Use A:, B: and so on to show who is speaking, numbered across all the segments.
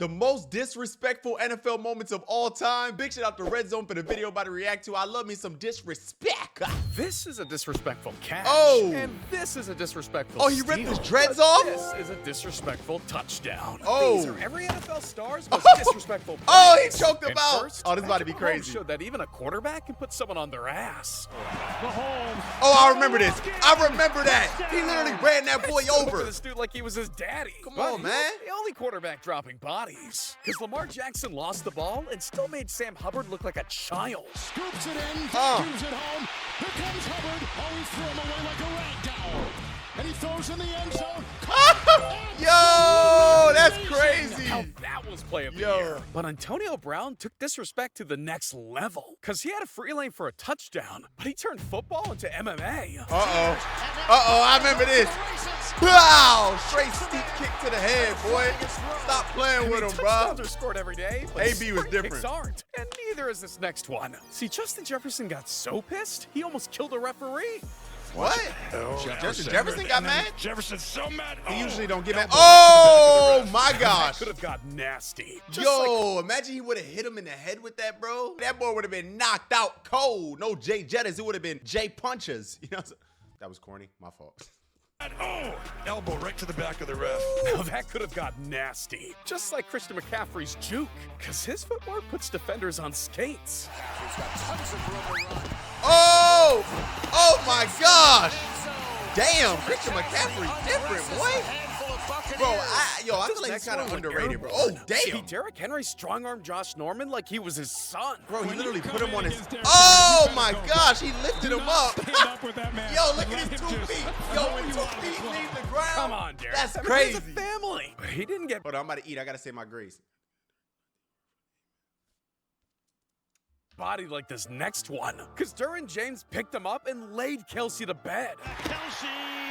A: The most disrespectful NFL moments of all time. Big shout out to Red Zone for the video I'm about to react to. I love me some disrespect.
B: This is a disrespectful catch.
A: Oh.
B: And this is a disrespectful
A: Oh, he
B: steal.
A: ripped his dreads
B: But
A: off?
B: This is a disrespectful touchdown.
A: Oh.
B: These are every NFL star's most disrespectful plays.
A: Oh, he choked him
B: And
A: out.
B: First,
A: Oh, this is about to be
B: Patrick Mahomes
A: crazy.
B: showed that even a quarterback can put someone on their ass.
A: Oh, I remember this. I remember that. He literally ran that boy
B: Look
A: over.
B: at this dude like he was his daddy.
A: Come
B: But
A: on,
B: he
A: man.
B: wasn't the only quarterback dropping bodies. Because Lamar Jackson lost the ball and still made Sam Hubbard look like a child.
C: Scoops it in,
A: Oh.
C: moves it home. Here comes Hubbard. Oh, he threw him away like a rag doll. And he throws in the end zone.
A: Yo, that's crazy.
B: Now that was play of the
A: Yo.
B: year. But Antonio Brown took disrespect to the next level. Because he had a free lane for a touchdown, but he turned football into MMA.
A: Uh-oh. Uh-oh, I remember this. Wow! Straight steep kick to the head, boy. Stop playing with him, bro.
B: Touchdowns are scored every day, but
A: AB was
B: sprint
A: different.
B: kicks aren't. And neither is this next one. See, Justin Jefferson got so pissed, he almost killed a referee.
A: What? Justin Jefferson got mad?
C: Jefferson's so mad.
A: He usually don't get mad. Oh, my
B: That
A: gosh.
B: could have got nasty. Just
A: Yo, imagine he would have hit him in the head with that, bro. That boy would have been knocked out cold. No Jay Jettas. It would have been Jay Punches. You know, that was corny. My fault.
C: Oh, elbow right to the back of the ref.
B: Now that could have got nasty. Just like Christian McCaffrey's juke. Because his footwork puts defenders on skates.
A: Oh! Oh my gosh! Damn, Christian McCaffrey different, boy. Bro, I feel like he's kind of underrated, bro. Oh,
B: See,
A: damn.
B: Derrick Henry strong-armed Josh Norman like he was his son.
A: Bro, he literally put him on his... Oh my gosh, he lifted him up. Yo, look at his 2 feet. Yo, when 2 feet leave the ground.
B: Come on, Derrick.
A: That's
B: I mean,
A: crazy.
B: he's a family. But he didn't get
A: Hold on, I'm about to eat. I gotta say my grace.
B: bodied like this next one. Because Derwin James picked him up and laid Kelsey to bed.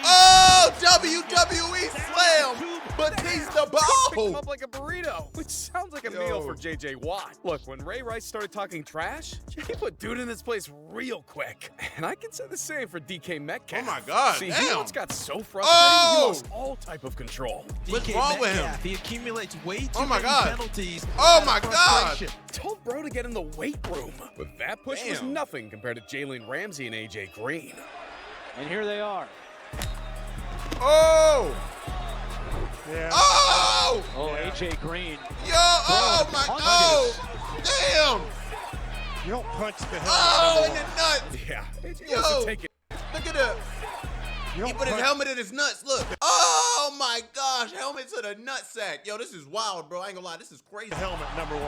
A: Oh, WWE slam! Batista
B: Picked him
A: ball!
B: up like a burrito, which sounds like a
A: Yo.
B: meal for J.J. Watt. Look, when Ray Rice started talking trash, he put dude in his place real quick. And I can say the same for DK Metcalf.
A: Oh my God,
B: See, he
A: damn.
B: once got so frustrated,
A: Oh.
B: he lost all type of control.
A: What's
D: DK
A: wrong with him?
D: Metcalf, he accumulates way too
A: Oh my
D: many
A: God.
D: penalties.
A: Oh
D: out of
A: my God.
D: frustration.
B: Told bro to get in the weight room. But that push was
A: Damn.
B: nothing compared to Jalen Ramsey and A.J. Green.
E: And here they are.
A: Oh!
C: Yeah.
A: Oh!
E: Oh, A.J. Green.
A: Yo! Oh my! Oh! Damn!
C: You don't punch the helmet.
A: Oh, in the nuts!
B: Yeah, A.J.
A: Yo.
B: wants to take it.
A: Look at that!
C: You
A: He
C: don't
A: put his
C: punch-
A: helmet in his nuts. Look! Oh my gosh! Helmet to the nutsack. Yo, this is wild, bro. I ain't gonna lie. This is crazy.
C: Helmet number 1.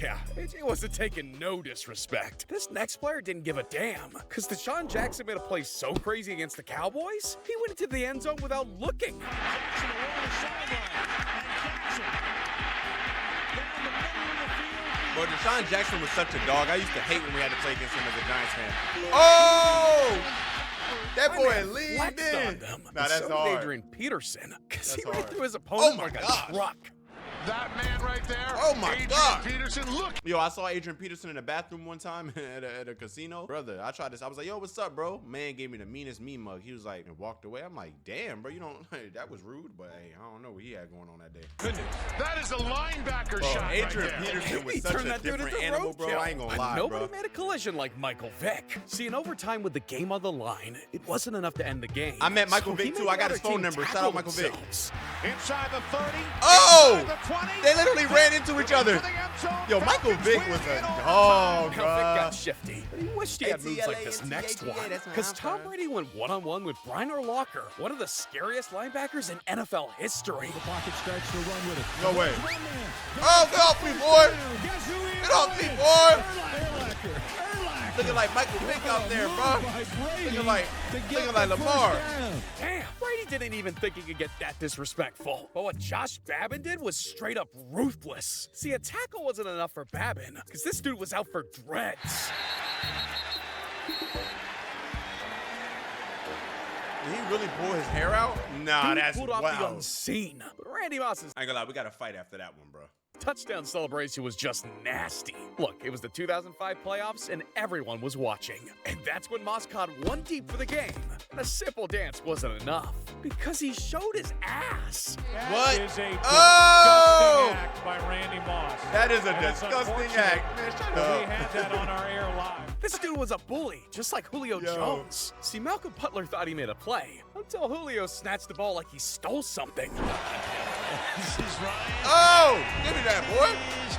B: Yeah, A.J. wasn't taking no disrespect. This next player didn't give a damn. Because Deshaun Jackson made a play so crazy against the Cowboys, he went into the end zone without looking.
A: Bro, Deshaun Jackson was such a dog. I used to hate when we had to play against him as a Giants fan. Oh! That boy leaned
B: Flexed on
A: in.
B: them.
A: Nah,
B: And
A: that's
B: so did
A: hard.
B: Adrian Peterson. Because he
A: That's
B: ran
A: hard.
B: through his opponent
A: Oh my
B: like
A: gosh.
B: a truck.
C: That man right there.
A: Oh my
C: Adrian
A: God.
C: Peterson, look.
A: Yo, I saw Adrian Peterson in the bathroom one time at a casino. Brother, I tried this. I was like, yo, what's up, bro? Man gave me the meanest me mug. He was like, and walked away. I'm like, damn, bro, you don't, that was rude, but hey, I don't know what he had going on that day.
C: Goodness. That is a linebacker
A: Bro,
C: shot
A: Adrian
C: right there.
A: Peterson was
B: He
A: such
B: turned
A: a
B: that dude
A: different
B: into
A: animal, bro.
B: roadkill.
A: I ain't gonna
B: But
A: lie,
B: nobody
A: bro.
B: made a collision like Michael Vick. See, in overtime with the game on the line, it wasn't enough to end the game.
A: I met Michael
B: So he
A: Vick, too.
B: made
A: I got
B: the
A: his
B: other
A: phone
B: team
A: number. Shout
B: tackle
A: out Michael Vick.
B: themselves.
C: Inside the 30.
A: Oh!
C: Inside the 20.
A: They literally ran into each other.
C: To the end zone.
A: Yo, Michael
C: Falcons
A: Vick
C: win
A: was a
C: in overtime.
A: dog,
B: Now Vick
A: bro.
B: got shifty, but he wished he had moves like this
A: ATLA,
B: next one.
A: that's my
B: Because Tom
A: answer.
B: Brady went one-on-one with Brian Urlacher, one of the scariest linebackers in NFL history.
C: The pocket starts to run with it.
A: No way. Oh, get off me, boy. Get off me, boy. Looking like Michael Vick out there, bro. Looking like Lamar.
B: Damn, Brady didn't even think he could get that disrespectful. But what Josh Babin did was straight up ruthless. See, a tackle wasn't enough for Babin, because this dude was out for dreads.
A: Did he really pull his hair out? Nah,
B: Dude
A: that's
B: pulled off the
A: wow.
B: unseen. But Randy Moss's
A: I ain't gonna lie, we got to fight after that one, bro.
B: touchdown celebration was just nasty. Look, it was the 2005 playoffs and everyone was watching. And that's when Moss caught one deep for the game. And a simple dance wasn't enough because he showed his ass.
A: What?
D: That is a
A: Oh!
D: disgusting act by Randy Moss.
A: That is a
D: And it's
A: disgusting
D: unfortunate
A: act. Man, shut
D: that we
A: up.
D: had that on our air live.
B: This dude was a bully, just like Julio
A: Yo.
B: Jones. See, Malcolm Butler thought he made a play until Julio snatched the ball like he stole something.
A: Oh! Give me that, boy.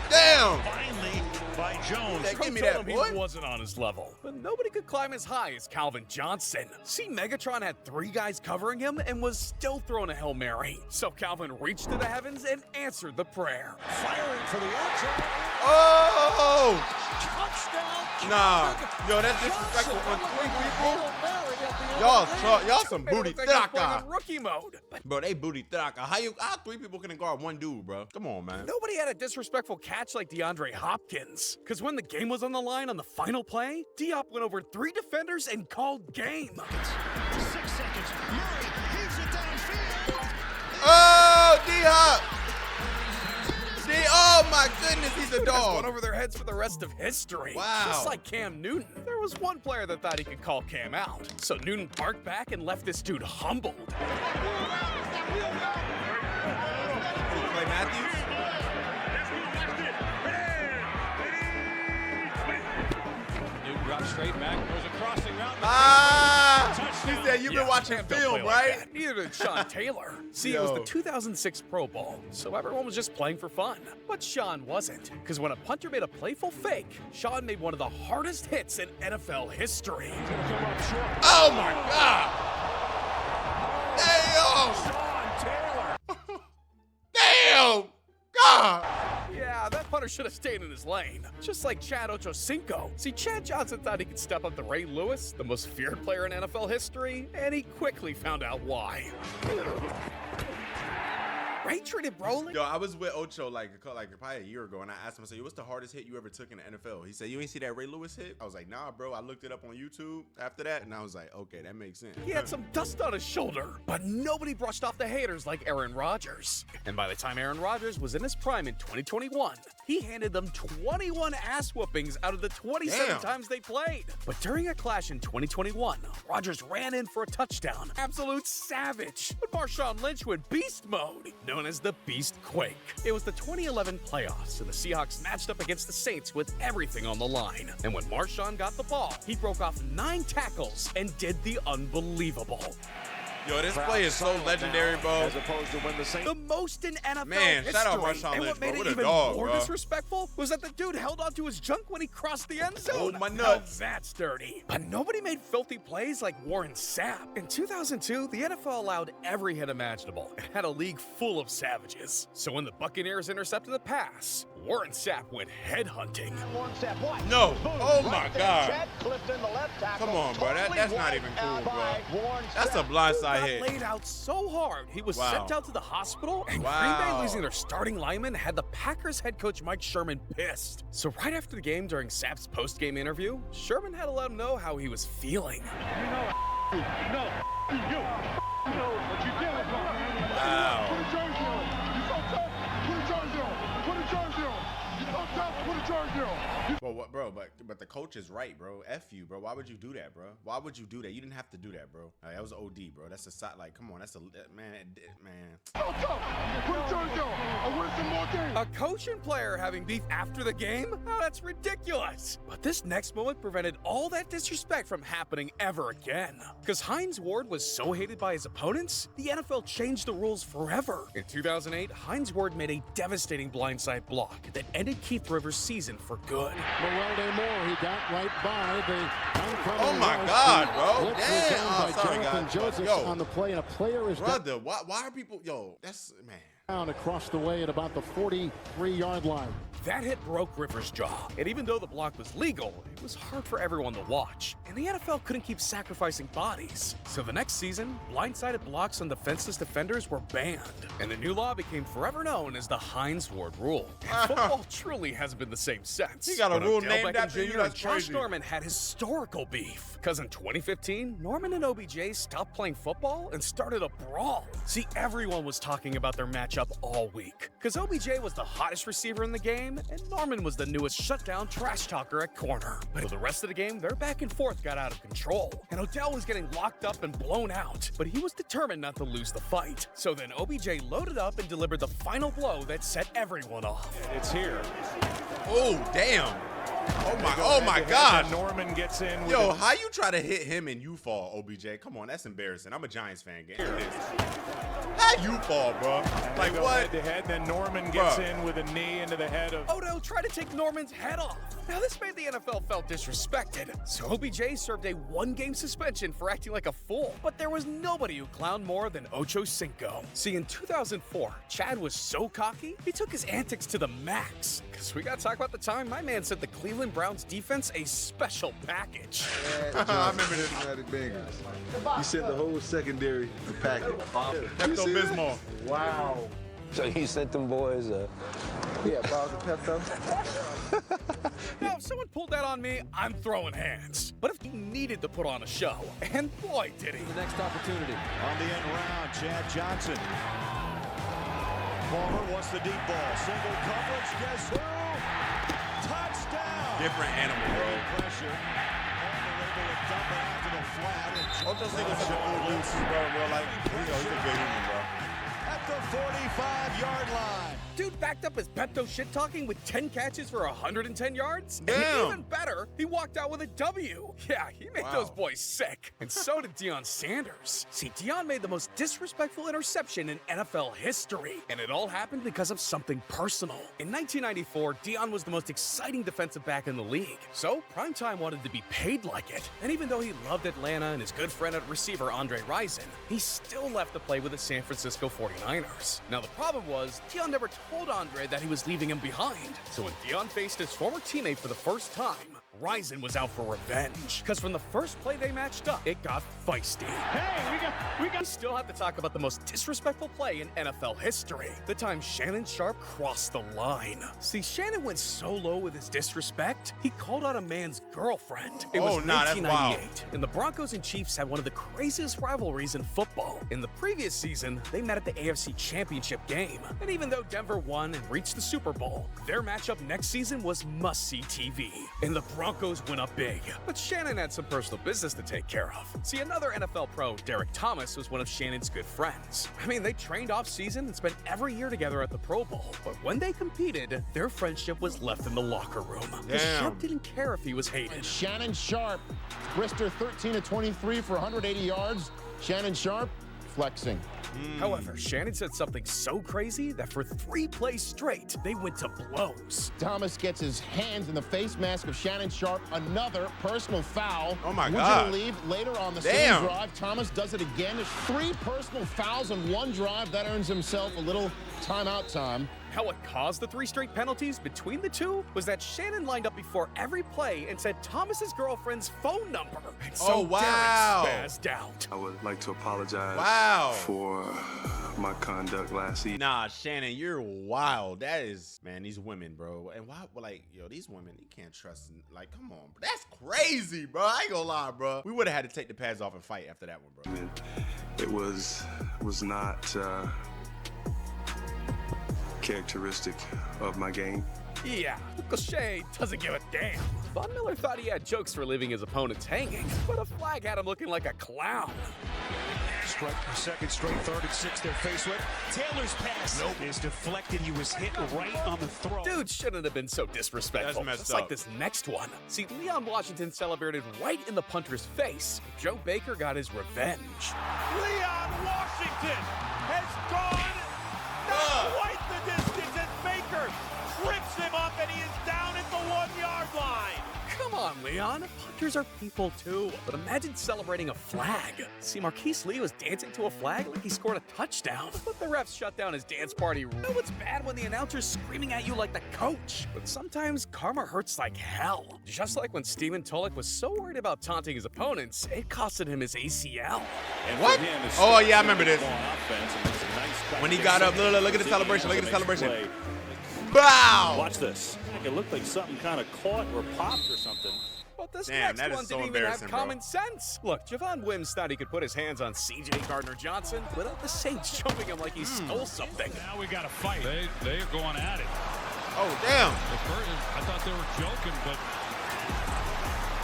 A: Damn.
F: Finally by Jones.
A: Give me
B: Told
A: that,
B: him
A: boy.
B: He wasn't on his level, but nobody could climb as high as Calvin Johnson. See, Megatron had 3 guys covering him and was still throwing a Hail Mary. So Calvin reached to the heavens and answered the prayer.
F: Firing for the end zone.
A: Oh!
F: Touchdown.
A: Nah. Yo, that's disrespectful on 3 people. Y'all some
B: Made it
A: booty
B: look like he was playing
A: thraka.
B: in rookie mode. But
A: Bro, they booty thraka. How 3 people can guard 1 dude, bro? Come on, man.
B: nobody had a disrespectful catch like DeAndre Hopkins. Because when the game was on the line on the final play, Diop went over 3 defenders and called game.
F: 6 seconds. Murray heaves it downfield.
A: Oh, D-Hop. Oh, my goodness, he's a
B: Went
A: dog.
B: over their heads for the rest of history.
A: Wow.
B: Just like Cam Newton. There was one player that thought he could call Cam out. So Newton barked back and left this dude humbled.
A: Clay Matthews?
D: Newton drops straight back, throws a crossing route.
A: He said you've been watching
B: Cam don't
A: film,
B: play like
A: right?
B: that. Neither did Sean Taylor. See, it was
A: Yo.
B: the 2006 Pro Bowl, so everyone was just playing for fun. But Sean wasn't, because when a punter made a playful fake, Sean made one of the hardest hits in NFL history.
A: Oh, my God. Damn. Damn. God.
B: Yeah, that punter should have stayed in his lane. Just like Chad Ochocinco. See, Chad Johnson thought he could step up to Ray Lewis, the most feared player in NFL history, and he quickly found out why. Ray treated Brolin.
A: Yo, I was with Ocho like probably a year ago, and I asked him, I said, what's the hardest hit you ever took in the NFL? He said, you ain't see that Ray Lewis hit? I was like, nah, bro. I looked it up on YouTube after that, and I was like, okay, that makes sense.
B: He had some dust on his shoulder, but nobody brushed off the haters like Aaron Rodgers. And by the time Aaron Rodgers was in his prime in 2021, he handed them 21 ass whoopings out of the 27
A: Damn.
B: times they played. But during a clash in 2021, Rodgers ran in for a touchdown. Absolute savage. But Marshawn Lynch went beast mode, known as the Beast Quake. It was the 2011 playoffs, and the Seahawks matched up against the Saints with everything on the line. And when Marshawn got the ball, he broke off 9 tackles and did the unbelievable.
A: Yo, this play is so legendary, bro.
F: As opposed to when the Saints.
B: The most in NFL
A: Man,
B: history.
A: shout out Marshawn
B: and
A: Lynch,
B: what made
A: bro.
B: it
A: What a
B: even
A: dog,
B: more
A: bro.
B: disrespectful was that the dude held onto his junk when he crossed the end zone.
A: Oh, my
B: Now
A: nuts.
B: that's dirty. But nobody made filthy plays like Warren Sapp. In 2002, the NFL allowed every hit imaginable and had a league full of savages. So when the Buccaneers intercepted the pass, Warren Sapp went headhunting.
A: No. Oh, my God. Come on, bro. That's not even cool, bro. That's a
B: Dude
A: blindside
B: got
A: hit.
B: laid out so hard, he was
A: Wow.
B: sent out to the hospital, and Green
A: Wow.
B: Bay losing their starting lineman had the Packers head coach Mike Sherman pissed. So right after the game, during Sapp's post-game interview, Sherman had to let him know how he was feeling.
A: Well, what, bro? But the coach is right, bro. F you, bro. Why would you do that, bro? Why would you do that? You didn't have to do that, bro. That was OD, bro. That's a side. Like, come on. That's a man.
B: A coach and player having beef after the game? Oh, that's ridiculous. But this next moment prevented all that disrespect from happening ever again. Because Hines Ward was so hated by his opponents, the NFL changed the rules forever. In 2008, Hines Ward made a devastating blindside block that ended Keith Rivers' season for good.
C: He got right by the oncoming
A: Oh my
C: rush.
A: God, bro.
C: Blitz was
A: Damn.
C: down by
A: Oh, sorry,
C: Jonathan
A: guys.
C: Joseph
A: Yo.
C: on the play, and a player is
A: Brother, why are people? Yo, that's man.
C: down across the way at about the 43-yard line.
B: That hit broke Rivers' jaw, and even though the block was legal, it was hard for everyone to watch. And the NFL couldn't keep sacrificing bodies. So the next season, blindsided blocks on defenseless defenders were banned, and the new law became forever known as the Hines-Ward rule. And football truly hasn't been the same since.
A: He got a
B: But
A: rule
B: Odell
A: named
B: Beckham
A: after you,
B: Jr.
A: that's
B: and Josh
A: crazy.
B: Norman had historical beef, because in 2015, Norman and OBJ stopped playing football and started a brawl. See, everyone was talking about their matchup all week, because OBJ was the hottest receiver in the game, and Norman was the newest shutdown trash talker at corner. But for the rest of the game, their back and forth got out of control, and Odell was getting locked up and blown out, but he was determined not to lose the fight. So then OBJ loaded up and delivered the final blow that set everyone off.
D: It's here.
A: Oh, damn. Oh my God.
D: Norman gets in. With
A: Yo, how you try to hit him and you fall, OBJ? Come on, that's embarrassing. I'm a Giants fan. Get this. How you fall, bro? Like what?
D: Head to head, then Norman gets in with a knee into the head of.
B: Odell tried to take Norman's head off. Now, this made the NFL felt disrespected, so OBJ served a one-game suspension for acting like a fool. But there was nobody who clowned more than Ocho Cinco. See, in 2004, Chad was so cocky, he took his antics to the max. Because we got to talk about the time my man sent the Cleveland Browns defense a special package.
A: I remember this.
G: You sent the whole secondary a packet.
A: Pepto-Bismol.
G: Wow.
H: So you sent them boys
G: Yeah, bottles of Pepto.
B: Now, if someone pulled that on me, I'm throwing hands. But if he needed to put on a show, and boy, did he.
F: The next opportunity.
C: On the end round, Chad Johnson. Palmer wants the deep ball. Single coverage. Guess who? Touchdown.
A: Different animal, bro.
C: Pressure. Palmer able to dump it out to the flat.
A: Ocho Cinco's such a cool dude, bro. In real life, he's a good human, bro.
C: At the 45-yard line.
B: Dude backed up his Pepto shit-talking with 10 catches for 110 yards.
A: Damn.
B: And even better, he walked out with a W. Yeah, he made those boys sick. And so did Deion Sanders. See, Deion made the most disrespectful interception in NFL history. And it all happened because of something personal. In 1994, Deion was the most exciting defensive back in the league. So, Primetime wanted to be paid like it. And even though he loved Atlanta and his good friend at receiver Andre Rison, he still left to play with the San Francisco 49ers. Now, the problem was, Deion never told Andre that he was leaving him behind. So when Deion faced his former teammate for the first time, Rison was out for revenge. Because from the first play they matched up, it got feisty. Hey, we still have to talk about the most disrespectful play in NFL history. The time Shannon Sharp crossed the line. See, Shannon went so low with his disrespect, he called out a man's girlfriend. It was
A: that's
B: 1998, and the Broncos and Chiefs had one of the craziest rivalries in football. In the previous season, they met at the AFC Championship game. And even though Denver won and reached the Super Bowl, their matchup next season was must-see TV. And the Broncos went up big, but Shannon had some personal business to take care of. See, another NFL pro, Derek Thomas, was one of Shannon's good friends. I mean, they trained off-season and spent every year together at the Pro Bowl, but when they competed, their friendship was left in the locker room. Because Sharp didn't care if he was hated.
C: Shannon Sharp. Brister 13 of 23 for 180 yards. Shannon Sharp flexing.
B: However, Shannon said something so crazy that for 3 plays straight, they went to blows.
C: Thomas gets his hands in the face mask of Shannon Sharp. Another personal foul.
A: Oh, my
C: Would
A: God.
C: you believe later on the
A: Damn.
C: same drive, Thomas does it again. There's 3 personal fouls on one drive. That earns himself a little timeout time.
B: How what caused the 3 straight penalties between the two was that Shannon lined up before every play and said Thomas's girlfriend's phone number. And so
A: Oh, wow.
B: Derek spazzed out.
I: I would like to apologize for my conduct last season.
A: Nah, Shannon, you're wild. That is, man, these women, bro. And why, like, yo, these women, you can't trust them. Like, come on, bro. That's crazy, bro. I ain't gonna lie, bro. We would have had to take the pads off and fight after that one, bro.
I: And it was not characteristic of my game.
B: Yeah, Uncle Shay doesn't give a damn. Von Miller thought he had jokes for leaving his opponents hanging, but a flag had him looking like a clown.
F: Strike for second straight, 3rd and 6 they're faced with. Taylor's pass is deflected. He was hit right on the throw.
B: Dude shouldn't have been so disrespectful.
A: That's messed
B: Just like
A: up.
B: this next one. See, Leon Washington celebrated right in the punter's face. Joe Baker got his revenge.
F: Leon Washington has gone not quite the distance, and Baker trips him up, and he is down at the 1-yard line.
B: Come on, on, Leon. Punters are people too. But imagine celebrating a flag. See, Marquise Lee was dancing to a flag like he scored a touchdown. But the refs shut down his dance party. You know what's bad when the announcer's screaming at you like the coach? But sometimes karma hurts like hell. Just like when Steven Tulloch was so worried about taunting his opponents, it costed him his ACL.
A: What? Oh, yeah, I remember this. When he got up, look at the celebration. Look at the celebration. Bow!
J: Watch this. It looked like something kind of caught or popped or something.
B: But this
A: Damn,
B: next one didn't even have common sense. Look, Javon Wims thought he could put his hands on C.J. Gardner-Johnson without the Saints jumping him like he stole something.
D: Now we got to fight. They are going at it.
A: Oh, damn.
D: The first, I thought they were joking, but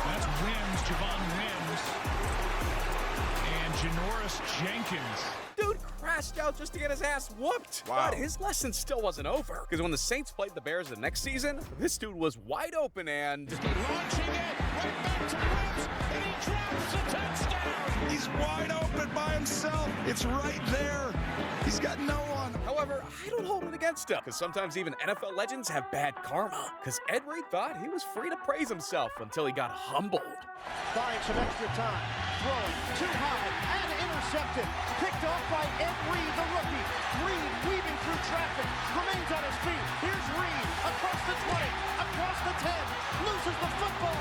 D: that's Wims, Javon Wims, and Janoris Jenkins.
B: Dude crashed out just to get his ass whooped.
A: Wow.
B: But his lesson still wasn't over. Because when the Saints played the Bears the next season, this dude was wide open and...
F: Launching it right back to Wims, and he drops a touchdown. He's wide open by himself. It's right there. He's got no one.
B: However, I don't hold it against him. Because sometimes even NFL legends have bad karma. Because Ed Reed thought he was free to praise himself until he got humbled.
K: Buying some extra time. Throwing too high and intercepted. Picked off by Ed Reed, the rookie. Reed weaving through traffic. Remains on his feet. Here's Reed across the 20, across the 10. Loses the football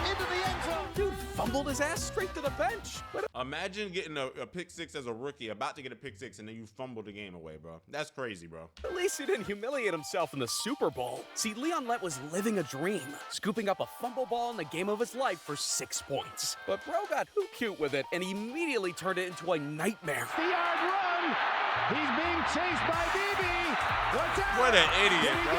K: into the end zone.
B: Dude fumbled his ass straight to the bench.
A: Imagine getting a pick six as a rookie, about to get a pick six, and then you fumble the game away, bro. That's crazy, bro.
B: At least he didn't humiliate himself in the Super Bowl. See, Leon Lett was living a dream, scooping up a fumble ball in the game of his life for 6 points. But bro got too cute with it and immediately turned it into a nightmare.
K: 3-yard run. He's being chased by BB. Watch out.
A: What an idiot, bro.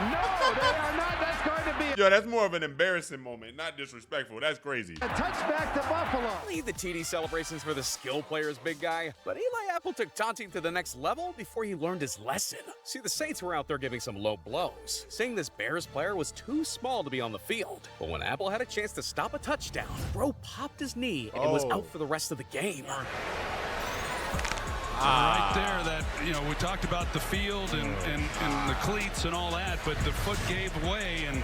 K: No, they are not. That's going to be
A: Yo, that's more of an embarrassing moment, not disrespectful. That's crazy.
K: a touchback to Buffalo.
B: Leave the TD celebrations for the skill players, big guy. But Eli Apple took taunting to the next level before he learned his lesson. See, the Saints were out there giving some low blows, saying this Bears player was too small to be on the field. But when Apple had a chance to stop a touchdown, bro popped his knee and was out for the rest of the game.
D: Right there, that, you know, we talked about the field and the cleats and all that, but the foot gave way, and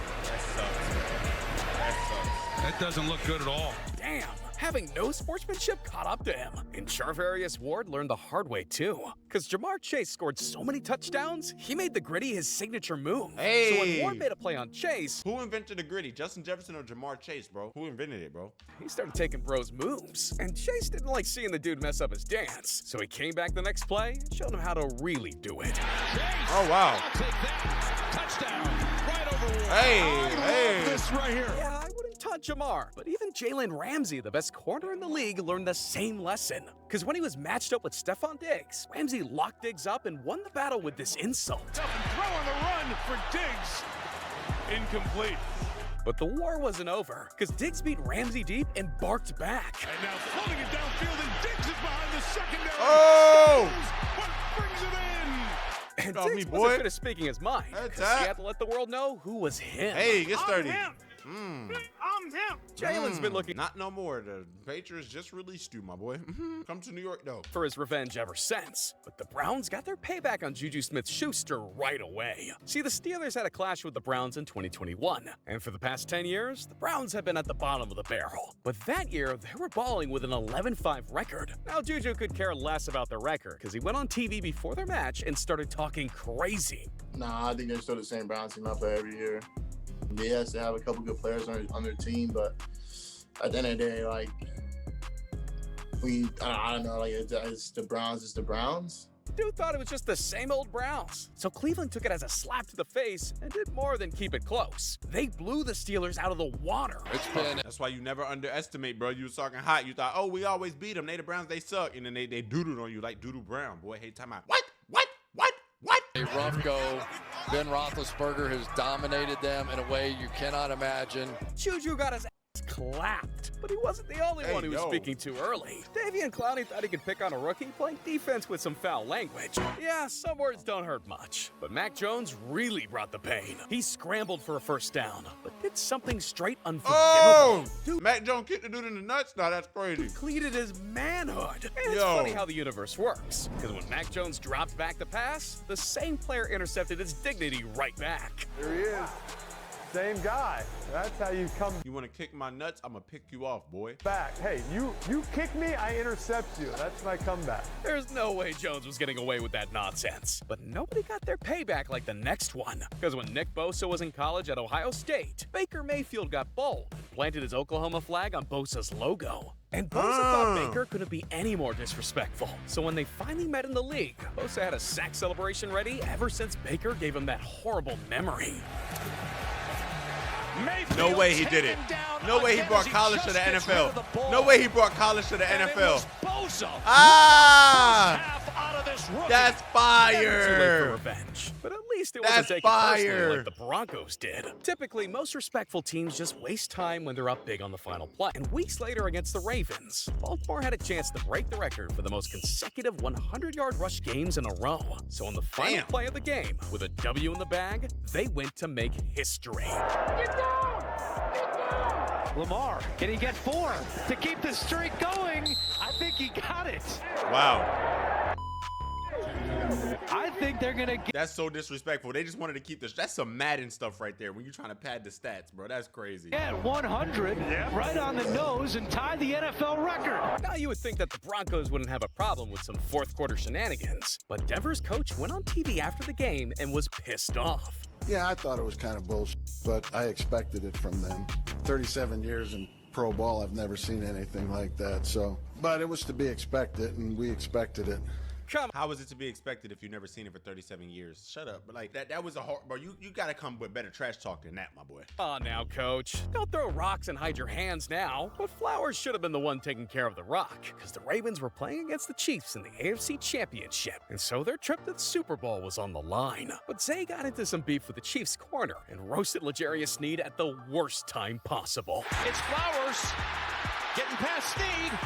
D: that doesn't look good at all.
B: Damn, having no sportsmanship caught up to him. And Charvarius Ward learned the hard way too. Because Jamar Chase scored so many touchdowns, he made the gritty his signature move.
A: Hey.
B: So when Ward made a play on Chase,
A: Who invented the gritty? Justin Jefferson or Jamar Chase, bro? Who invented it, bro?
B: he started taking bro's moves. And Chase didn't like seeing the dude mess up his dance. So he came back the next play and showed him how to really do it.
A: Oh, wow.
F: I'll take that. Touchdown. Right over Ward.
A: Hey.
F: This right here.
B: Yeah, I wouldn't taunt Jamar, but even Jalen Ramsey, the best corner in the league, learned the same lesson. Because when he was matched up with Stephon Diggs, Ramsey locked Diggs up and won the battle with this insult.
F: Throw on the run for Diggs. Incomplete.
B: But the war wasn't over, because Diggs beat Ramsey deep and barked back.
F: And now floating it downfield, and Diggs is behind the secondary.
A: Oh!
F: What brings it in?
B: And
A: off me,
B: Diggs
A: boy.
B: wasn't finished speaking his mind,
A: That's
B: because he
A: that.
B: had to let the world know who was him.
A: Hey, get sturdy.
F: I'm him.
B: Jalen's been looking
A: Not no more. The Patriots just released you, my boy. Come to New York, though.
B: for his revenge ever since. But the Browns got their payback on Juju Smith-Schuster right away. See, the Steelers had a clash with the Browns in 2021. And for the past 10 years, the Browns have been at the bottom of the barrel. But that year, they were balling with an 11-5 record. Now, Juju could care less about the record because he went on TV before their match and started talking crazy.
L: Nah, I think they're still the same Browns team out there every year. Yes, they have a couple good players on their team, but at the end of the day, like, I don't know, like, it's the Browns, it's the Browns.
B: Dude thought it was just the same old Browns. So Cleveland took it as a slap to the face and did more than keep it close. They blew the Steelers out of the water.
A: That's why you never underestimate, bro. You was talking hot. You thought, oh, we always beat them. They the Browns, they suck. And then they doodled on you like Doodle Brown. Boy, hey, time out. What?
M: A rough go. Ben Roethlisberger has dominated them in a way you cannot imagine.
B: Juju got his ass clapped, but he wasn't the only one who was speaking too early. Davian Clowney thought he could pick on a rookie playing defense with some foul language. Yeah, some words don't hurt much, but Mac Jones really brought the pain. He scrambled for a first down, but did something straight unforgivable.
A: Oh! Dude, Mac Jones kicked the dude in the nuts? Nah, that's crazy.
B: Completed his manhood. And it's funny how the universe works, because when Mac Jones dropped back the pass, the same player intercepted his dignity right back.
G: There he is.
N: Same guy. That's how you come
A: You want to kick my nuts? I'm going to pick you off, boy.
N: back. Hey, you kick me, I intercept you. That's my comeback.
B: There's no way Jones was getting away with that nonsense. But nobody got their payback like the next one. Because when Nick Bosa was in college at Ohio State, Baker Mayfield got bold and planted his Oklahoma flag on Bosa's logo. And Bosa thought Baker couldn't be any more disrespectful. So when they finally met in the league, Bosa had a sack celebration ready ever since Baker gave him that horrible memory.
A: No way he did it. No way he brought college to the NFL. No way he brought college to the NFL. Ah! That's fire.
B: Too late for revenge. But at least it wasn't taken personally like the Broncos did. Typically, most respectful teams just waste time when they're up big on the final play. And weeks later against the Ravens, Baltimore had a chance to break the record for the most consecutive 100-yard rush games in a row. So on the final play of the game, with a W in the bag, they went to make history.
K: Get down! Get down! Lamar, can he get 4 to keep the streak going? I think he got it.
A: Wow.
K: I think they're going to get...
A: That's so disrespectful. They just wanted to keep this. That's some Madden stuff right there when you're trying to pad the stats, bro. That's crazy.
K: At 100, right on the nose, and tie the NFL record.
B: Now you would think that the Broncos wouldn't have a problem with some fourth quarter shenanigans. But Denver's coach went on TV after the game and was pissed off.
O: Yeah, I thought it was kind of bullshit, but I expected it from them. 37 years in pro ball, I've never seen anything like that. So, but it was to be expected, and we expected it.
A: How was it to be expected if you've never seen it for 37 years? Shut up. But like that was a hard, bro. You got to come with better trash talk than that, my boy.
B: Aw, now, coach. Don't throw rocks and hide your hands now. But Flowers should have been the one taking care of the rock, because the Ravens were playing against the Chiefs in the AFC Championship, and so their trip to the Super Bowl was on the line. But Zay got into some beef with the Chiefs corner and roasted L'Jarius Sneed at the worst time possible.
K: It's Flowers getting past Sneed.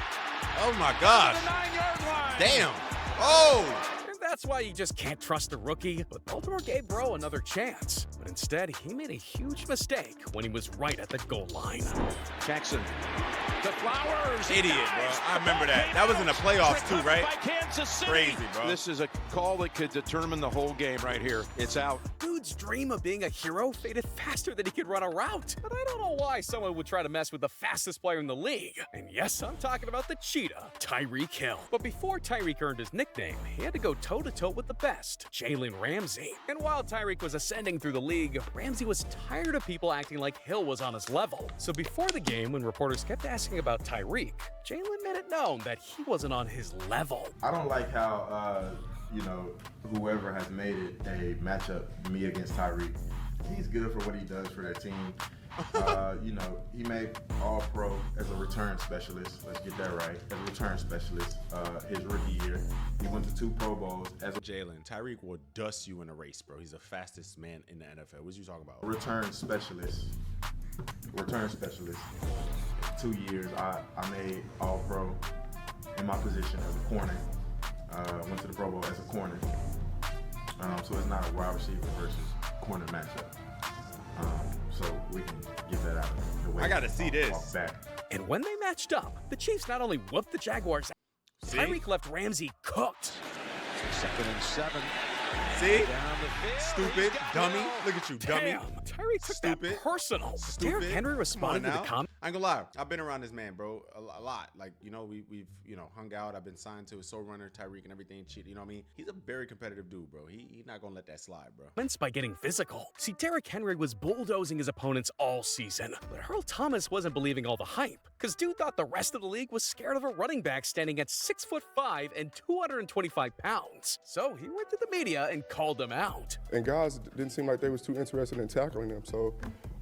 A: Oh my gosh.
K: The 9-yard line.
A: Damn. Oh!
B: And that's why you just can't trust a rookie. But Baltimore gave Bro another chance. But instead, he made a huge mistake when he was right at the goal line.
K: Jackson. The Flowers.
A: Idiot, bro. I remember that. That was in the playoffs too, right? Crazy, bro.
P: This is a call that could determine the whole game right here. It's out.
B: Dude's dream of being a hero faded faster than he could run a route. But I don't know why someone would try to mess with the fastest player in the league. And yes, I'm talking about the cheetah, Tyreek Hill. But before Tyreek earned his nickname, he had to go toe-to-toe with the best, Jalen Ramsey. And while Tyreek was ascending through the league, Ramsey was tired of people acting like Hill was on his level. So before the game, when reporters kept asking about Tyreek, Jalen made it known that he wasn't on his level.
Q: I don't like how, whoever has made it a matchup, me against Tyreek. He's good for what he does for that team. He made All-Pro as a return specialist. Let's get that right. As a return specialist, his rookie year. He went to 2 Pro Bowls as a
A: Jalen. Tyreek will dust you in a race, bro. He's the fastest man in the NFL. What you talking about?
Q: return specialist. 2 years, I made All-Pro in my position as a corner. Went to the Pro Bowl as a corner. So it's not a wide receiver versus corner matchup. So we can get that out of the way.
A: I gotta see this.
B: And when they matched up, the Chiefs not only whooped the Jaguars, Tyreek left Ramsey cooked.
P: 2nd and 7.
A: See? Stupid, dummy. Look at you, dummy.
B: Damn, Tyreek took that personal. Derrick Henry responded to the comment.
A: I ain't gonna lie. I've been around this man, bro, a lot. Like, we've hung out. I've been signed to a Soul Runner, Tyreek, and everything. You know what I mean? He's a very competitive dude, bro. He's not gonna let that slide, bro.
B: By getting physical. See, Derrick Henry was bulldozing his opponents all season. But Earl Thomas wasn't believing all the hype. Because dude thought the rest of the league was scared of a running back standing at 6'5" and 225 pounds. So he went to the media and called them out.
R: And guys didn't seem like they was too interested in tackling them. So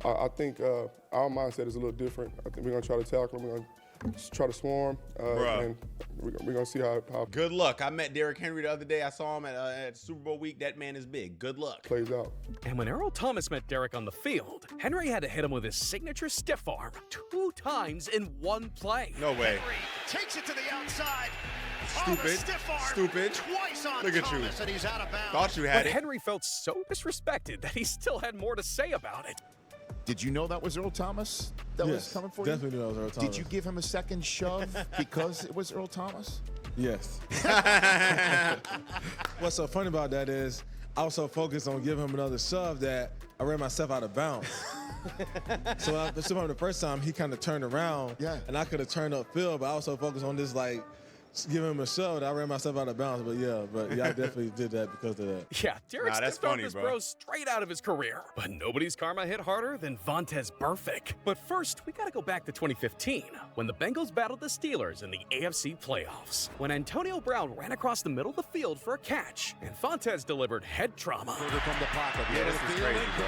R: I think our mindset is a little different. I think we're going to try to tackle them. We're going to try to swarm. And we're going to see how.
A: Good luck. I met Derrick Henry the other day. I saw him at Super Bowl week. That man is big. Good luck.
R: Plays out.
B: And when Earl Thomas met Derrick on the field, Henry had to hit him with his signature stiff arm 2 times in one play.
A: No way.
K: Henry takes it to the outside.
A: Stupid.
K: Twice on
A: Look at you.
K: Thomas, and he's out of bounds.
A: Thought you had
B: but
A: it.
B: Henry felt so disrespected that he still had more to say about it.
S: Did you know that was Earl Thomas that was coming for you?
T: Definitely knew that was Earl Thomas.
S: Did you give him a second shove because it was Earl Thomas?
T: Yes. What's so funny about that is I was so focused on giving him another shove that I ran myself out of bounds. So from the first time, he kind of turned around, and I could have turned upfield, but I was so focused on this, like, giving him a shove that I ran myself out of bounds. But I definitely did that because of that.
B: Yeah, Derek stepped on his bro straight out of his career. But nobody's karma hit harder than Vontaze Burfict. But first, we gotta go back to 2015, when the Bengals battled the Steelers in the AFC playoffs. When Antonio Brown ran across the middle of the field for a catch, and Vontaze delivered head trauma.
A: From the pocket. Yeah, this was crazy, bro.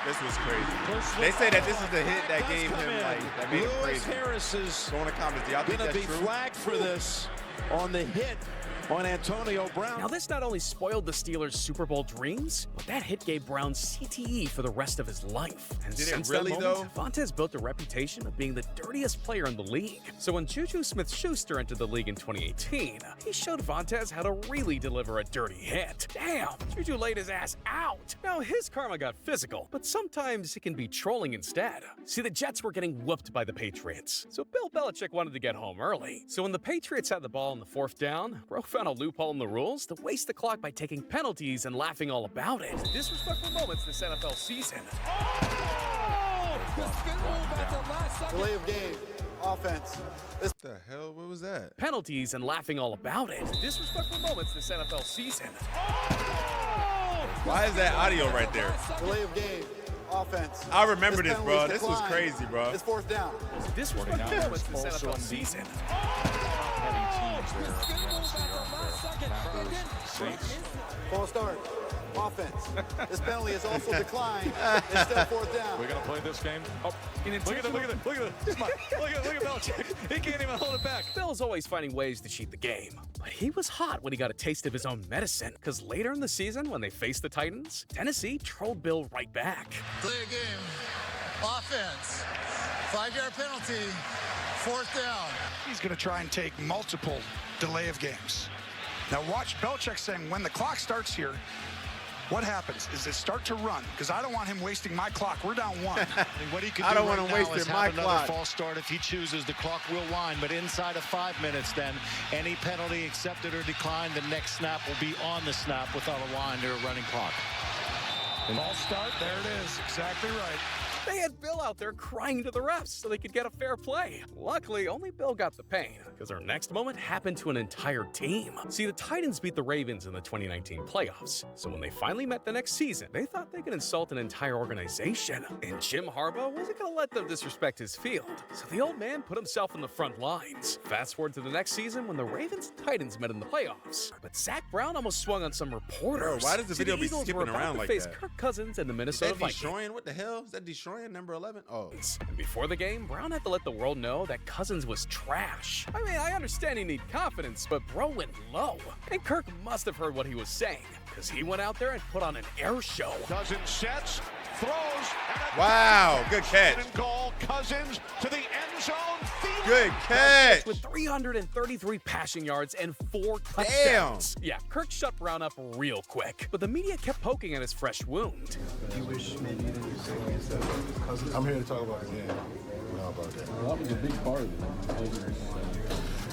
A: This was crazy. They say that this is the hit that gave him, like, that made him crazy.
S: Harris is
A: go in the comments. Do y'all think
S: gonna
A: that's
S: be
A: true?
S: flagged for this on the hit on Antonio Brown.
B: Now, this not only spoiled the Steelers' Super Bowl dreams, but that hit gave Brown CTE for the rest of his life. And
A: Did
B: since
A: it really,
B: that moment, Vontaze built a reputation of being the dirtiest player in the league. So when Juju Smith-Schuster entered the league in 2018, he showed Vontaze how to really deliver a dirty hit. Damn, Juju laid his ass out. Now, his karma got physical, but sometimes it can be trolling instead. See, the Jets were getting whooped by the Patriots, so Bill Belichick wanted to get home early. So when the Patriots had the ball on the 4th down, bro found a loophole in the rules to waste the clock by taking penalties and laughing all about it. Disrespectful moments this NFL season.
K: Oh! The spin move at the last second.
G: Delay of game. Offense.
A: What the hell? What was that?
B: Penalties and laughing all about it. Disrespectful moments this NFL season.
A: Why is that audio right there?
G: Delay of game. Offense.
A: I remember this, bro. This was crazy, bro.
G: It's 4th down.
B: Disrespectful moments this NFL season.
G: False start. Offense. This penalty is also declined. It's still 4th down.
U: We're gonna play this game. Oh, look at Belichick. He can't even hold it back.
B: Bill's always finding ways to cheat the game. But he was hot when he got a taste of his own medicine, because later in the season, when they faced the Titans, Tennessee trolled Bill right back.
V: Play a game. Offense. 5-yard penalty. 4th down.
F: He's going to try and take multiple delay of games. Now watch Belichick saying, when the clock starts here, what happens? Is it start to run? Because I don't want him wasting my clock. We're down 1.
U: What he can
A: I
U: do
A: don't
U: right
A: want him
U: now
A: wasting
U: is
A: my
U: have another
A: clock.
U: false start if he chooses. The clock will wind, but inside of 5 minutes, then any penalty accepted or declined, the next snap will be on the snap without a wind or a running clock.
F: False start. There it is. Exactly right.
B: They had Bill out there crying to the refs so they could get a fair play. Luckily, only Bill got the pain, because our next moment happened to an entire team. See, the Titans beat the Ravens in the 2019 playoffs, so when they finally met the next season, they thought they could insult an entire organization. And Jim Harbaugh wasn't going to let them disrespect his field, so the old man put himself in the front lines. Fast forward to the next season when the Ravens and Titans met in the playoffs, but Zach Brown almost swung on some reporters.
A: Bro, why does the video be
B: Eagles
A: skipping
B: were about
A: around
B: to
A: like
B: face
A: that?
B: Kirk Cousins and the Minnesota
A: Is that
B: Vikings.
A: Destroying? What the hell? Is that Destroying number 11? Oh.
B: And before the game, Brown had to let the world know that Cousins was trash. I mean, I understand he needs confidence, but bro went low. And Kirk must have heard what he was saying, because he went out there and put on an air show.
U: Cousins sets, throws, and
A: wow, good catch.
U: Goal, Cousins to the end zone.
A: Good catch.
B: With 333 passing yards and 4 touchdowns. Yeah, Kirk shut Brown up real quick, but the media kept poking at his fresh wound.
O: You wish maybe you didn't say against Cousins? I'm here to talk about the game. How about that? That was a big part of it.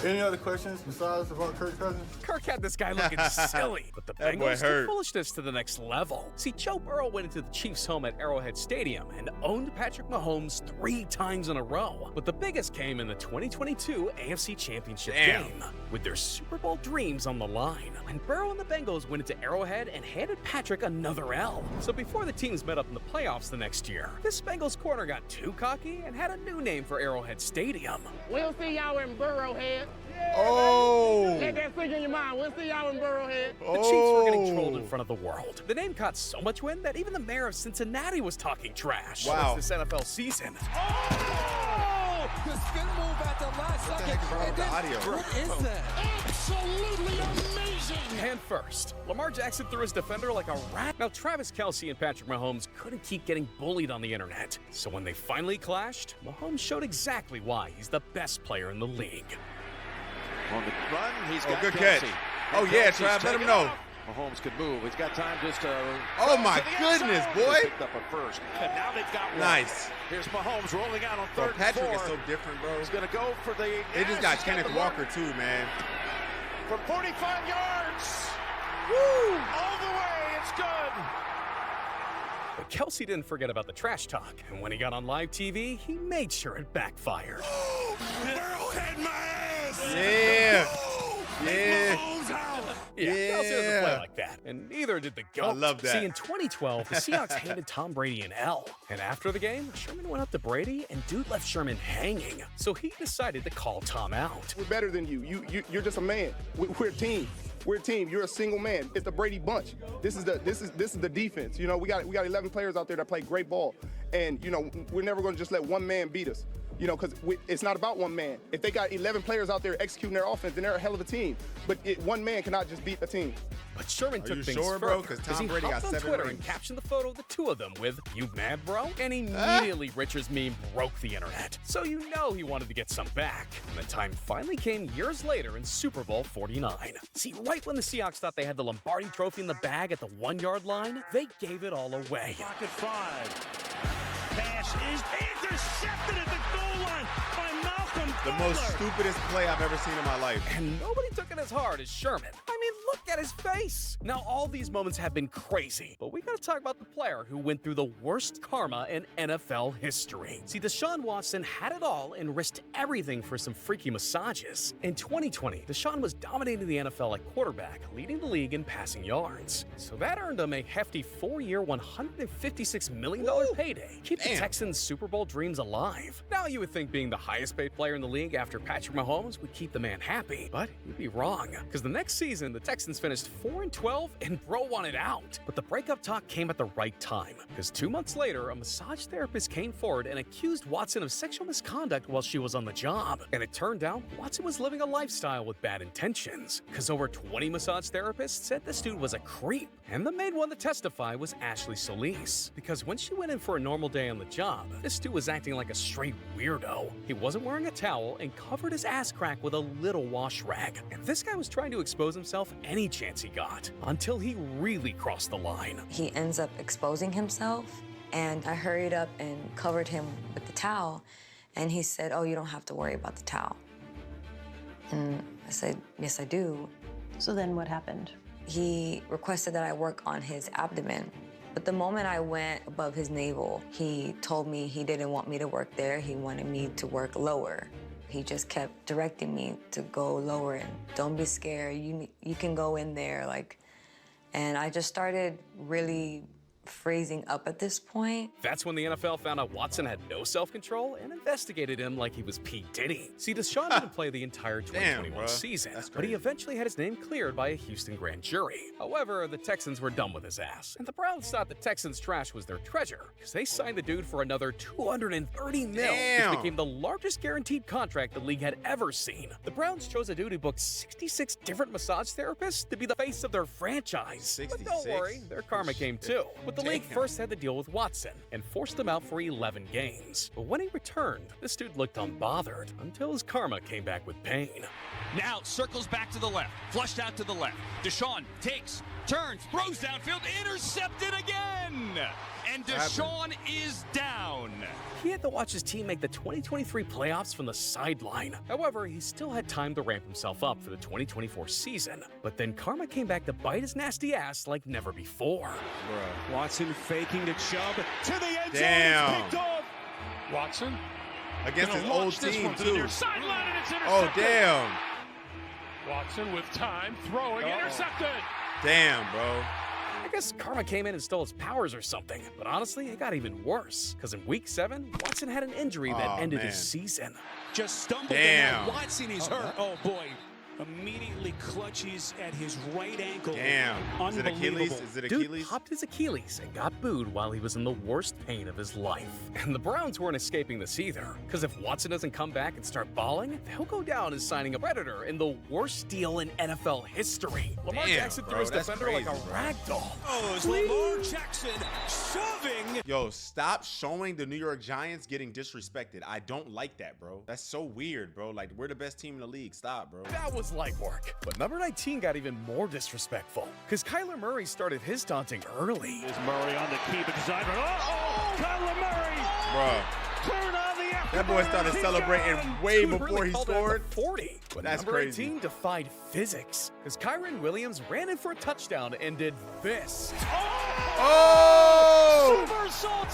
O: Any other questions besides about Kirk Cousins?
B: Kirk had this guy looking silly, but the Bengals took foolishness to the next level. See, Joe Burrow went into the Chiefs' home at Arrowhead Stadium and owned Patrick Mahomes 3 times in a row. But the biggest came in the 2022 AFC Championship game, with their Super Bowl dreams on the line. And Burrow and the Bengals went into Arrowhead and handed Patrick another L. So before the teams met up in the playoffs the next year, this Bengals corner got too cocky and had a new name for Arrowhead Stadium.
W: We'll see y'all in Burrowhead.
A: Oh!
W: Let that sink in your mind. We'll see y'all in Burrowhead.
B: The Chiefs were getting trolled in front of the world. The name caught so much wind that even the mayor of Cincinnati was talking trash.
A: Wow.
B: This NFL season.
K: Oh! The spin move at the last second.
A: What the heck is wrong with the audio?
K: What is that? Absolutely amazing!
B: Hand first, Lamar Jackson threw his defender like a rat. Now, Travis Kelce and Patrick Mahomes couldn't keep getting bullied on the internet. So when they finally clashed, Mahomes showed exactly why he's the best player in the league.
U: On the run, he's got
A: good
U: Kelce.
A: catch. Oh, yeah, Trav, let him know.
U: Mahomes could move. He's got time just to...
A: Oh, my goodness, boy.
U: Picked up a first. And now they've got one.
A: Nice.
U: Here's Mahomes rolling out on
A: Bro,
U: 3rd and 4.
A: Patrick is so different, bro.
U: He's going to go for the...
A: They just got Kenneth Walker, too, man.
U: From 45 yards.
A: Woo!
U: All the way. It's good.
B: But Kelsey didn't forget about the trash talk, and when he got on live TV, he made sure it backfired.
C: Burrow had my ass!
A: Yeah! Yeah!
B: Kelsey doesn't play like that, and neither did the GOAT.
A: I love that.
B: See, in 2012, the Seahawks handed Tom Brady an L, and after the game, Sherman went up to Brady, and dude left Sherman hanging. So he decided to call Tom out.
R: We're better than you. You're just a man. We're a team. We're a team. You're a single man. It's the Brady bunch. This is the defense. You know, we got 11 players out there that play great ball, and you know we're never going to just let one man beat us. You know, because it's not about one man. If they got 11 players out there executing their offense, then they're a hell of a team. But one man cannot just beat a team.
B: But Sherman took things
A: sure, bro? Because Tom Brady got 7
B: Twitter
A: rings.
B: and captioned the photo of the two of them with, "You mad, bro?" And immediately Richard's meme broke the internet. So you know he wanted to get some back. And the time finally came years later in Super Bowl 49. See, right when the Seahawks thought they had the Lombardi Trophy in the bag at the 1-yard line, they gave it all away.
J: Pocket 5. Pass is intercepted at the goal line by Malcolm
A: The
J: Butler.
A: most stupidest play I've ever seen in my life.
B: And nobody took it as hard as Sherman. I mean, look at his face. Now, all these moments have been crazy, but we gotta talk about the player who went through the worst karma in NFL history. See, Deshaun Watson had it all and risked everything for some freaky massages. In 2020, Deshaun was dominating the NFL at quarterback, leading the league in passing yards. So that earned him a hefty 4-year, $156 million payday. Keep the Texans' Super Bowl dreams alive. Now, you would think being the highest paid player in the league after Patrick Mahomes would keep the man happy, but you'd be wrong. Because the next season, the Texans finished 4-12 and bro wanted out. But the breakup talk came at the right time, because 2 months later, a massage therapist came forward and accused Watson of sexual misconduct while she was on the job. And it turned out Watson was living a lifestyle with bad intentions, because over 20 massage therapists said this dude was a creep. And the main one to testify was Ashley Solis, because when she went in for a normal day on the job, this dude was acting like a straight weirdo. He wasn't wearing a towel and covered his ass crack with a little wash rag. And this guy was trying to expose himself any chance he got, until he really crossed the line.
E: He ends up exposing himself, and I hurried up and covered him with the towel, and he said, "Oh, you don't have to worry about the towel." And I said, "Yes, I do."
H: So then what happened?
E: He requested that I work on his abdomen. But the moment I went above his navel, he told me he didn't want me to work there. He wanted me to work lower. He just kept directing me to go lower and don't be scared. You can go in there, like, and I just started really freezing up at this point.
B: That's when the NFL found out Watson had no self-control and investigated him like he was P. Diddy. See, Deshaun didn't play the entire 2021 season, but he eventually had his name cleared by a Houston grand jury. However, the Texans were done with his ass, and the Browns thought the Texans' trash was their treasure, because they signed the dude for another $230 million, which became the largest guaranteed contract the league had ever seen. The Browns chose a dude who booked 66 different massage therapists to be the face of their franchise. 66? But don't worry, their karma came too. But the league first had to deal with Watson and forced him out for 11 games. But when he returned, this dude looked unbothered until his karma came back with pain.
X: Now circles back to the left, flushed out to the left. Deshaun takes, turns, throws downfield, intercepted again! And Deshaun is down.
B: He had to watch his team make the 2023 playoffs from the sideline. However, he still had time to ramp himself up for the 2024 season. But then karma came back to bite his nasty ass like never before.
X: Bruh.
J: Watson faking to Chubb to the end zone.
A: Damn.
J: It's picked off.
D: Watson
A: against his old team too.
D: Sideline and it's intercepted.
A: Oh damn.
D: Watson with time, throwing, intercepted.
A: Damn, bro.
B: I guess karma came in and stole his powers or something. But honestly, it got even worse. Because in week 7, Watson had an injury that ended his season.
J: Just stumbled.
A: Damn.
J: Watson is hurt. Oh boy. Immediately clutches at his right ankle.
A: Damn. Is it Achilles? Is it Achilles?
B: Dude popped his Achilles and got booed while he was in the worst pain of his life. And the Browns weren't escaping this either, because if Watson doesn't come back and start balling, they'll go down as signing a predator in the worst deal in NFL history. Lamar Jackson threw his defender like a rag doll.
J: Oh, it's Lamar Jackson shoving.
A: Yo, stop showing the New York Giants getting disrespected. I don't like that, bro. That's so weird, bro. Like, we're the best team in the league. Stop, bro.
B: That was light work. But number 19 got even more disrespectful, because Kyler Murray started his taunting early.
J: There's Murray on the keep of design. Oh, Kyler Murray!
A: Bruh.
J: Turn on the
A: That boy started celebrating way before
B: really
A: he
B: called it
A: scored.
B: 40. But
A: That's
B: number
A: crazy.
B: 18 defied physics, because Kyron Williams ran in for a touchdown and did this.
A: Oh!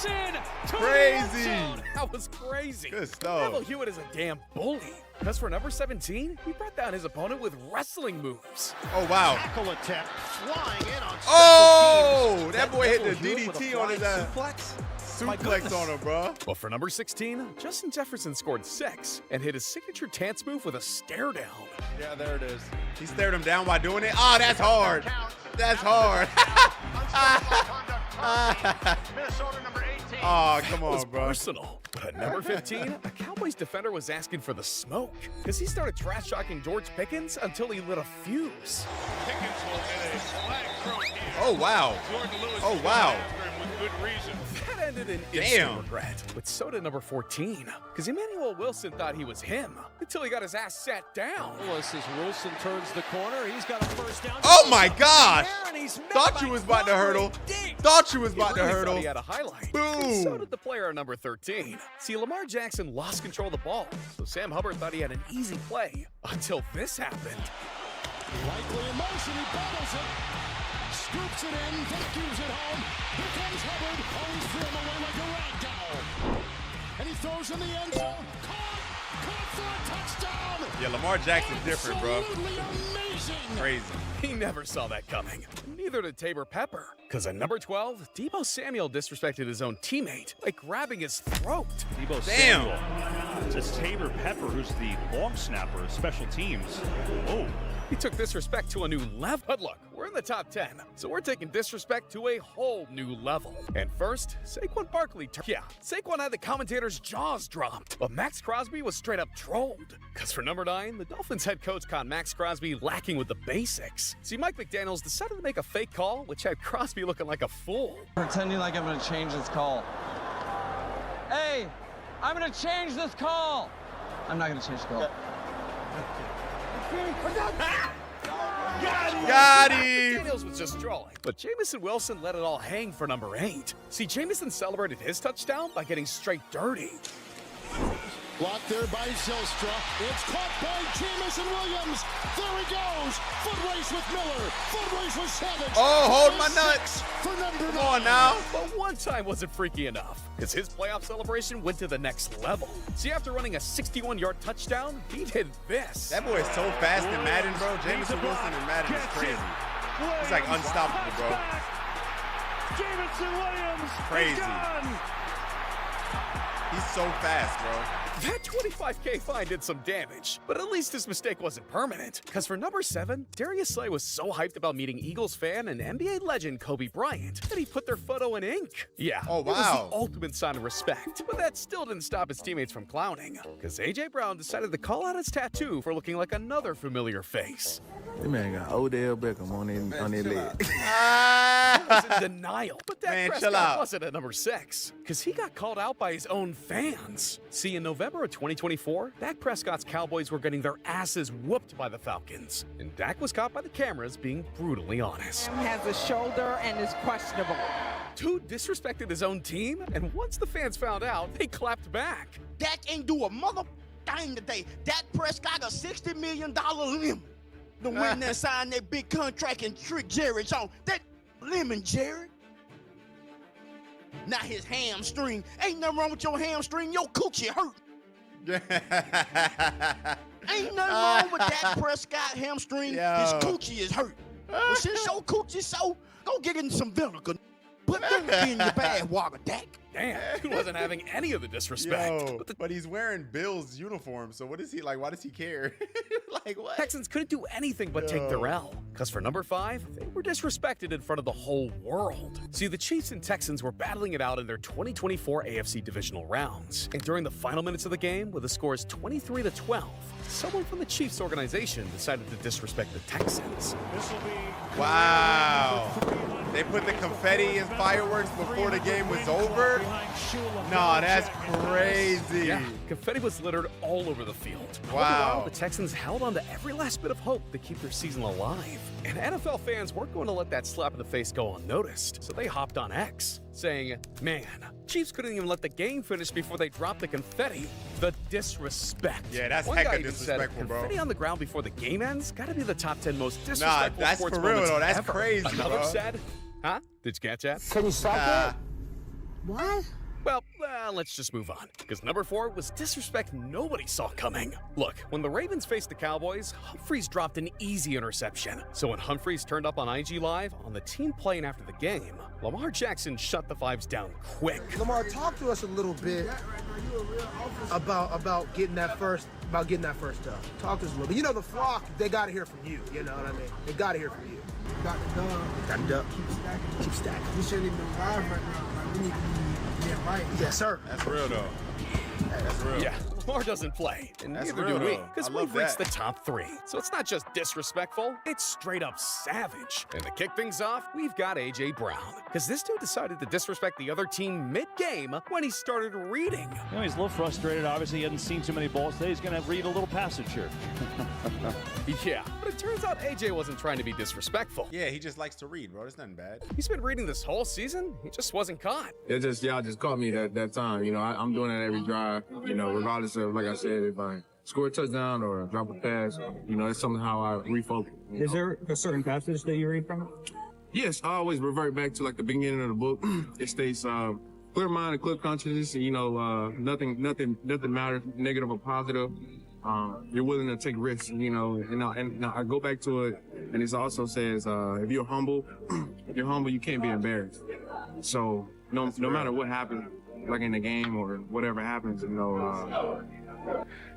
X: Gets in. To
A: Crazy.
X: the end zone.
B: That was crazy.
A: Good stuff.
B: Neville Hewitt is a damn bully. Because for number 17, he brought down his opponent with wrestling moves.
A: Oh, wow.
K: Tackle attempt flying in on
A: Oh, that boy hit the DDT on his
K: suplex.
A: Suplex on him, bro.
B: But for number 16, Justin Jefferson scored 6 and hit his signature Tance move with a stare down.
A: Yeah, there it is. He stared him down while doing it. Oh, that's hard. That's hard.
K: Minnesota number 18.
A: Oh, come
B: That was
A: on, bro.
B: personal. But at number 15, a Cowboys defender was asking for the smoke because he started trash talking George Pickens until he lit a fuse.
D: Pickens will get a flag thrown here.
A: Oh, wow.
D: Jordan Lewis
A: Oh,
D: is
A: wow.
D: going after him with good reason.
B: That ended in
A: Damn.
B: instant regret. But so did number 14 because Emmanuel Wilson thought he was him until he got his ass sat down.
U: As Wilson turns the corner, he's got a first down.
A: Oh, my gosh.
U: And he's met
A: Thought
U: by
A: you was about to hurdle.
U: Dink.
A: Thought you was about to
B: Really thought
A: hurdle.
B: He had a highlight.
A: Boom.
B: And so did the player at number 13. See, Lamar Jackson lost control of the ball, so Sam Hubbard thought he had an easy play until this happened.
J: Likely in motion, he battles it. Scoops it in, vacuums it home. Here comes Hubbard. Always threw him away like a rag doll. And he throws in the end zone. Caught for a touchdown.
A: Yeah, Lamar Jackson's different, bro.
J: Absolutely amazing.
A: Crazy.
B: He never saw that coming. Neither did Tabor Pepper. Because at number 12, Deebo Samuel disrespected his own teammate by grabbing his throat.
J: Deebo
A: Damn.
J: Samuel. It's Tabor Pepper, who's the long snapper of special teams. Oh.
B: He took disrespect to a new level. But look, we're in the top 10, so we're taking disrespect to a whole new level. And first, Saquon Barkley. Yeah, Saquon had the commentator's jaws dropped, but Max Crosby was straight up trolled. Because for number 9, the Dolphins head coach caught Max Crosby lacking with the basics. See, Mike McDaniels decided to make a fake call, which had Crosby looking like a fool.
H: Pretending like I'm gonna change this call. Hey, I'm gonna change this call. I'm not gonna change the call.
A: Got him.
B: Daniels was just trolling, but Jamison Wilson let it all hang for number 8. See, Jamison celebrated his touchdown by getting straight dirty.
J: Blocked there by Zylstra. It's caught by Jamison Williams. There he goes. Foot race with Miller. Foot race with Savage.
A: Oh, hold my nuts.
J: For number 9.
A: Come on now.
B: But one time wasn't freaky enough, because his playoff celebration went to the next level. See, after running a 61-yard touchdown, he did this.
A: That boy is so fast in Madden, bro. Jamison Wilson in Madden is crazy. He's like unstoppable, bro.
J: Jamison Williams.
A: Crazy. He's so fast, bro.
B: That 25K fine did some damage, but at least his mistake wasn't permanent. Because for number 7, Darius Slay was so hyped about meeting Eagles fan and NBA legend Kobe Bryant that he put their photo in ink. Yeah,
A: oh, wow.
B: It was the ultimate sign of respect, but that still didn't stop his teammates from clowning. Because A.J. Brown decided to call out his tattoo for looking like another familiar face.
I: That man got Odell Beckham on his leg.
B: He was in denial, but Dak
A: Man, chill
B: Prescott
A: out.
B: wasn't at number 6 because he got called out by his own fans. See, in November of 2024, Dak Prescott's Cowboys were getting their asses whooped by the Falcons, and Dak was caught by the cameras being brutally honest.
L: Has a shoulder and is questionable.
B: Dude disrespected his own team, and once the fans found out, they clapped back.
M: Dak ain't do a mother thing today. Dak Prescott got a $60 million limit to win and sign that big contract and trick Jared on. That lemon, Jared. Now his hamstring. Ain't nothing wrong with your hamstring. Your coochie hurt. Ain't nothing wrong with Dak Prescott hamstring.
A: Yo.
M: His coochie is hurt. Well, since your coochie so, go get in some vinegar. Put vinegar in your bad water, Dak.
B: Damn, he wasn't having any of the disrespect.
A: Yo, but he's wearing Bill's uniform, so what is he like? Why does he care? Like what?
B: Texans couldn't do anything but take their L. Because for number 5, they were disrespected in front of the whole world. See, the Chiefs and Texans were battling it out in their 2024 AFC divisional rounds. And during the final minutes of the game, with the scores 23-12, someone from the Chiefs organization decided to disrespect the Texans.
J: This will be
A: Wow. They put the confetti and fireworks before the game was over? Nah, that's crazy.
B: Yeah, confetti was littered all over the field.
A: Wow.
B: All the while, the Texans held on to every last bit of hope to keep their season alive. And NFL fans weren't going to let that slap in the face go unnoticed, so they hopped on X, saying, man, Chiefs couldn't even let the game finish before they dropped the confetti. The disrespect.
A: Yeah, that's
B: One
A: hecka
B: guy even said,
A: disrespectful, bro.
B: confetti on the ground before the game ends gotta be the top 10 most
A: Nah,
B: disrespectful
A: that's
B: sports
A: for real,
B: moments
A: though. That's
B: ever.
A: crazy,
B: Another
A: bro.
B: said, huh? Did you catch that?
W: Can you stop it?
B: What? Well, let's just move on, because number 4 was disrespect nobody saw coming. Look, when the Ravens faced the Cowboys, Humphries dropped an easy interception. So when Humphries turned up on IG Live on the team plane after the game, Lamar Jackson shut the vibes down quick.
N: Lamar, talk to us a little bit about getting that first Talk to us a little bit. You know, the flock, they got to hear from you. You know what I mean? They got to hear from you.
P: Got the dub.
N: Got the dub.
P: Keep stacking. We shouldn't even be live right now. Like, we need to be getting right.
N: Yes, sir.
A: That's real, though. That's real.
B: Yeah, Lamar doesn't play, and
A: That's
B: neither
A: real,
B: do we,
A: though.
B: because
A: I
B: we've
A: love
B: reached
A: that.
B: the top 3. So it's not just disrespectful, it's straight up savage. And to kick things off, we've got A.J. Brown, because this dude decided to disrespect the other team mid-game when he started reading.
Q: You know, he's a little frustrated. Obviously, he hasn't seen too many balls today. He's going to read a little passage here.
B: Yeah, but it turns out A.J. wasn't trying to be disrespectful.
A: Yeah, he just likes to read, bro. It's nothing bad.
B: He's been reading this whole season. He just wasn't caught.
I: It just, y'all just caught me that time. You know, I'm doing it every drive, you know, regardless of, like I said, if I score a touchdown or drop a pass, you know, it's something how I refocus.
T: Is there a certain passage that you read from it?
I: Yes, I always revert back to like the beginning of the book. It states, clear mind and clear consciousness, you know, nothing matters, negative or positive. You're willing to take risks, you know, and I go back to it, and it also says, if you're humble, you can't be embarrassed. So no matter what happens, like in the game or whatever happens, you know,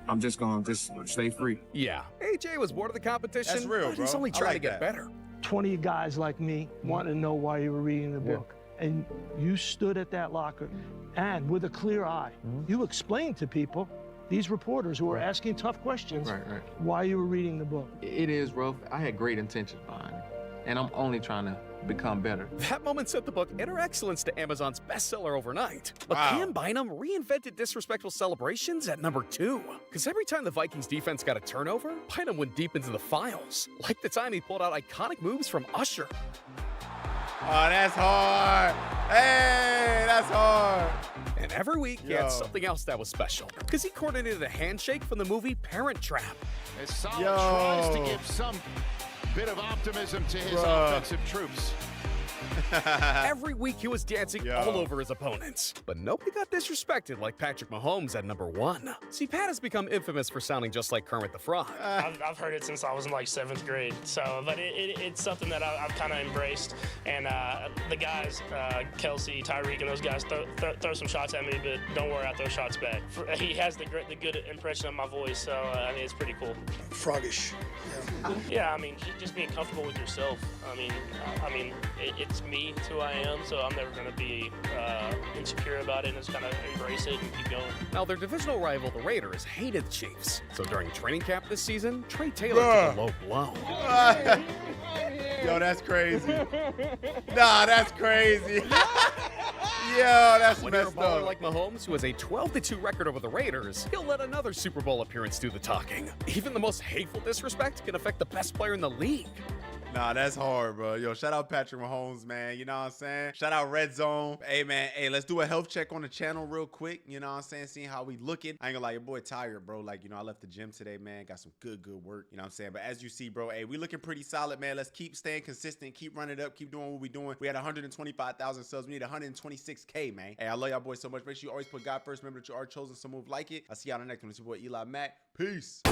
I: I'm just gonna stay free.
B: Yeah, AJ was bored of the competition.
A: That's real,
B: but
A: bro.
B: He's only
A: I
B: trying
A: like
B: to get
A: that.
B: better.
P: 20 guys like me want to know why you were reading the book. And you stood at that locker and with a clear eye, you explained to people, these reporters who were asking tough questions, why you were reading the book.
I: It is rough. I had great intentions behind it, and I'm only trying to become better.
B: That moment sent the book Inner Excellence to Amazon's bestseller overnight. But
A: Wow.
B: Cam Bynum reinvented disrespectful celebrations at number 2. Because every time the Vikings defense got a turnover, Bynum went deep into the files. Like the time he pulled out iconic moves from Usher.
A: Oh, that's hard. Hey, that's hard.
B: And every week, he
A: Yo.
B: had something else that was special. Because he coordinated a handshake from the movie Parent Trap.
J: As Solid
A: Yo.
J: tries to give some bit of optimism to his
A: Bruh.
J: offensive troops.
B: Every week he was dancing
A: Yo.
B: all over his opponents. But nobody got disrespected like Patrick Mahomes at number 1. See, Pat has become infamous for sounding just like Kermit the Frog.
Y: I've heard it since I was in like 7th grade. So, but it's something that I've kind of embraced. And the guys, Kelsey, Tyreek, and those guys throw some shots at me, but don't worry, I throw shots back. He has the good impression of my voice, so I mean, it's pretty cool.
N: Froggish.
Y: Yeah, I mean, just being comfortable with yourself. I mean, it's me, it's who I am, so I'm never going to be insecure about it, and just kind of embrace it and keep going.
B: Now, their divisional rival, the Raiders, hated the Chiefs. So during training camp this season, Trey Taylor took a low blow.
A: Yo, that's crazy. Nah, that's crazy. Yo, that's
B: When you're a
A: messed
B: baller
A: up.
B: like Mahomes, who has a 12-2 record over the Raiders, he'll let another Super Bowl appearance do the talking. Even the most hateful disrespect can affect the best player in the league.
A: Nah, that's hard, bro. Yo, shout out Patrick Mahomes, man. You know what I'm saying? Shout out Red Zone. Hey, man. Hey, let's do a health check on the channel real quick. You know what I'm saying? Seeing how we looking. I ain't gonna lie, your boy tired, bro. Like, you know, I left the gym today, man. Got some good work. You know what I'm saying? But as you see, bro, hey, we looking pretty solid, man. Let's keep staying consistent. Keep running it up. Keep doing what we doing. We had 125,000 subs. We need 126K, man. Hey, I love y'all boys so much. Make sure you always put God first. Remember that you are chosen. So move like it. I'll see y'all on the next one. It's your boy Eli Mack. Peace.